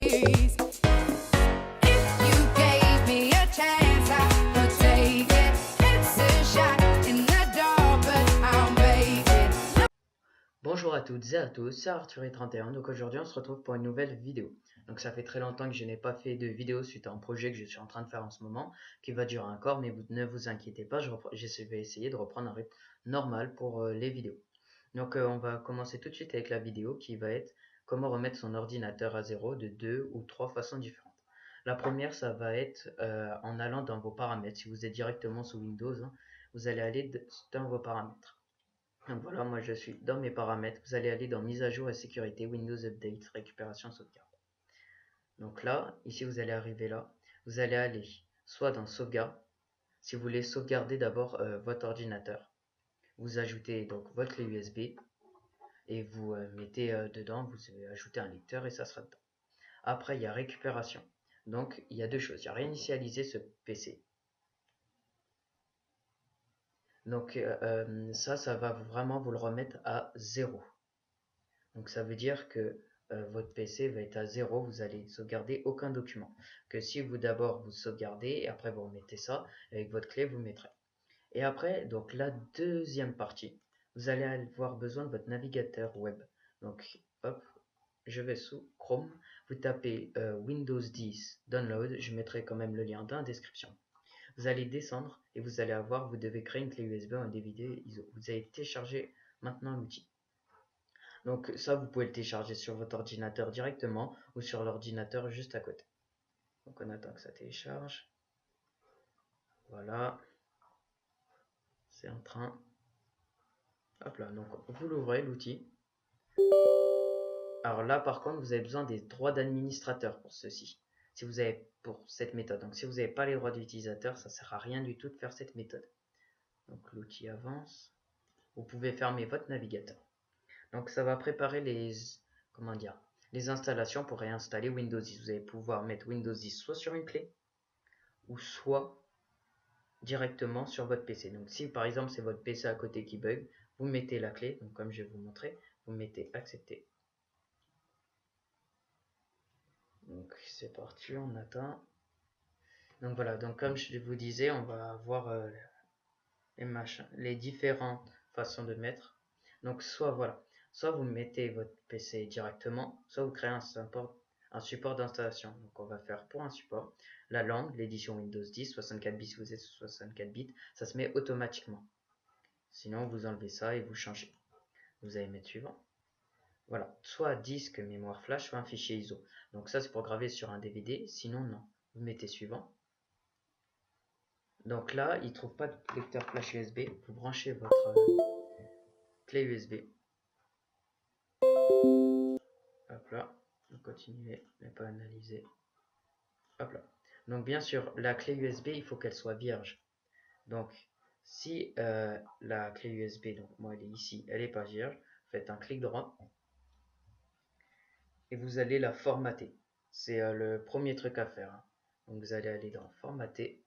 If you gave me a chance, I would take it. It's a shot in the dark, but I'll make it. Bonjour à toutes et à tous, c'est Arthur31. Donc aujourd'hui on se retrouve pour une nouvelle vidéo. Donc ça fait très longtemps que je n'ai pas fait de vidéo suite à un projet que je suis en train de faire en ce moment, qui va durer encore, mais ne vous inquiétez pas, je vais essayer de reprendre un rythme normal pour les vidéos. Donc on va commencer tout de suite avec la vidéo qui va être comment remettre son ordinateur à zéro de 2 ou 3 façons différentes. La première, ça va être en allant dans vos paramètres. Si vous êtes directement sous Windows, hein, vous allez aller dans vos paramètres. Donc voilà, moi je suis dans mes paramètres. Vous allez aller dans mise à jour et sécurité, Windows Update, récupération, sauvegarde. Donc là, ici vous allez arriver là. Vous allez aller soit dans sauvegarde, si vous voulez sauvegarder d'abord votre ordinateur. Vous ajoutez donc votre clé USB et vous mettez dedans, vous ajoutez un lecteur et ça sera dedans. Après, il y a récupération. Donc il y a deux choses. Il y a réinitialiser ce PC. Donc ça va vraiment vous le remettre à 0. Donc ça veut dire que votre PC va être à 0, vous allez sauvegarder aucun document. Que si vous d'abord vous sauvegardez et après vous remettez ça, avec votre clé vous mettrez. Et après, donc la deuxième partie, vous allez avoir besoin de votre navigateur web. Donc hop, je vais sous Chrome, vous tapez Windows 10 Download, je mettrai quand même le lien dans la description. Vous allez descendre et vous allez avoir, vous devez créer une clé USB ou un DVD ISO. Vous allez télécharger maintenant l'outil. Donc ça, vous pouvez le télécharger sur votre ordinateur directement ou sur l'ordinateur juste à côté. Donc on attend que ça télécharge. Voilà. C'est en train. Hop là, donc vous l'ouvrez l'outil. Alors là par contre, vous avez besoin des droits d'administrateur pour ceci. Si vous avez pour cette méthode. Donc si vous n'avez pas les droits d'utilisateur, ça ne sert à rien du tout de faire cette méthode. Donc l'outil avance. Vous pouvez fermer votre navigateur. Donc ça va préparer les installations pour réinstaller Windows 10. Vous allez pouvoir mettre Windows 10 soit sur une clé ou soit directement sur votre PC. Donc si par exemple c'est votre PC à côté qui bug, vous mettez la clé, donc comme je vais vous montrer, vous mettez accepter. Donc c'est parti, on attend. Donc voilà, donc comme je vous disais, on va voir les différentes façons de mettre. Donc soit vous mettez votre PC directement, soit vous créez un support d'installation. Donc on va faire pour un support la langue, l'édition Windows 10, 64 bits si vous êtes sur 64 bits, ça se met automatiquement. Sinon vous enlevez ça et vous changez. Vous allez mettre suivant. Voilà, soit disque mémoire flash, soit un fichier ISO. Donc ça c'est pour graver sur un DVD, sinon non. Vous mettez suivant. Donc là, il ne trouve pas de lecteur flash USB. Vous branchez votre clé USB. Hop là, vous continuez, mais pas analyser. Hop là. Donc bien sûr, la clé USB, il faut qu'elle soit vierge. Donc si la clé USB, donc moi elle est ici, elle n'est pas vierge, faites un clic droit et vous allez la formater. C'est le premier truc à faire. Hein. Donc vous allez aller dans formater.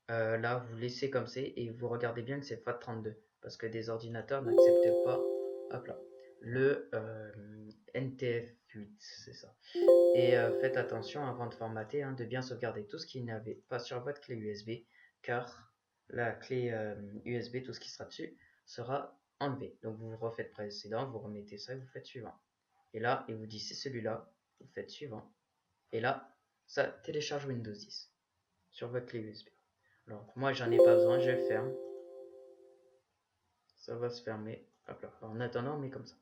Là, vous laissez comme c'est et vous regardez bien que c'est FAT32 parce que des ordinateurs n'acceptent pas. Hop là. Le NTF8, c'est ça. Et faites attention avant de formater, hein, de bien sauvegarder tout ce qui n'avait pas sur votre clé USB, car la clé USB, tout ce qui sera dessus, sera enlevé. Donc vous refaites précédent, vous remettez ça et vous faites suivant. Et là, il vous dit c'est celui-là, vous faites suivant. Et là, ça télécharge Windows 10 sur votre clé USB. Alors moi j'en ai pas besoin, je le ferme. Ça va se fermer. Hop là. En attendant, on met comme ça.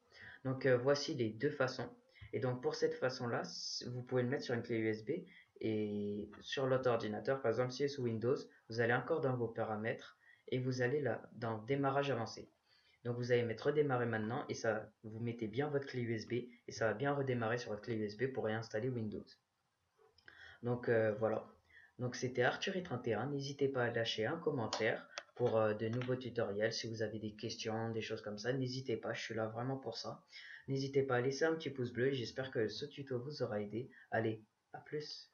Donc voici les deux façons. Et donc pour cette façon-là, vous pouvez le mettre sur une clé USB et sur l'autre ordinateur. Par exemple, si c'est sous Windows, vous allez encore dans vos paramètres et vous allez là dans démarrage avancé. Donc vous allez mettre redémarrer maintenant et ça, vous mettez bien votre clé USB et ça va bien redémarrer sur votre clé USB pour réinstaller Windows. Donc voilà. Donc c'était Arthur31. N'hésitez pas à lâcher un commentaire pour de nouveaux tutoriels. Si vous avez des questions, des choses comme ça, n'hésitez pas. Je suis là vraiment pour ça. N'hésitez pas à laisser un petit pouce bleu. J'espère que ce tuto vous aura aidé. Allez, à plus.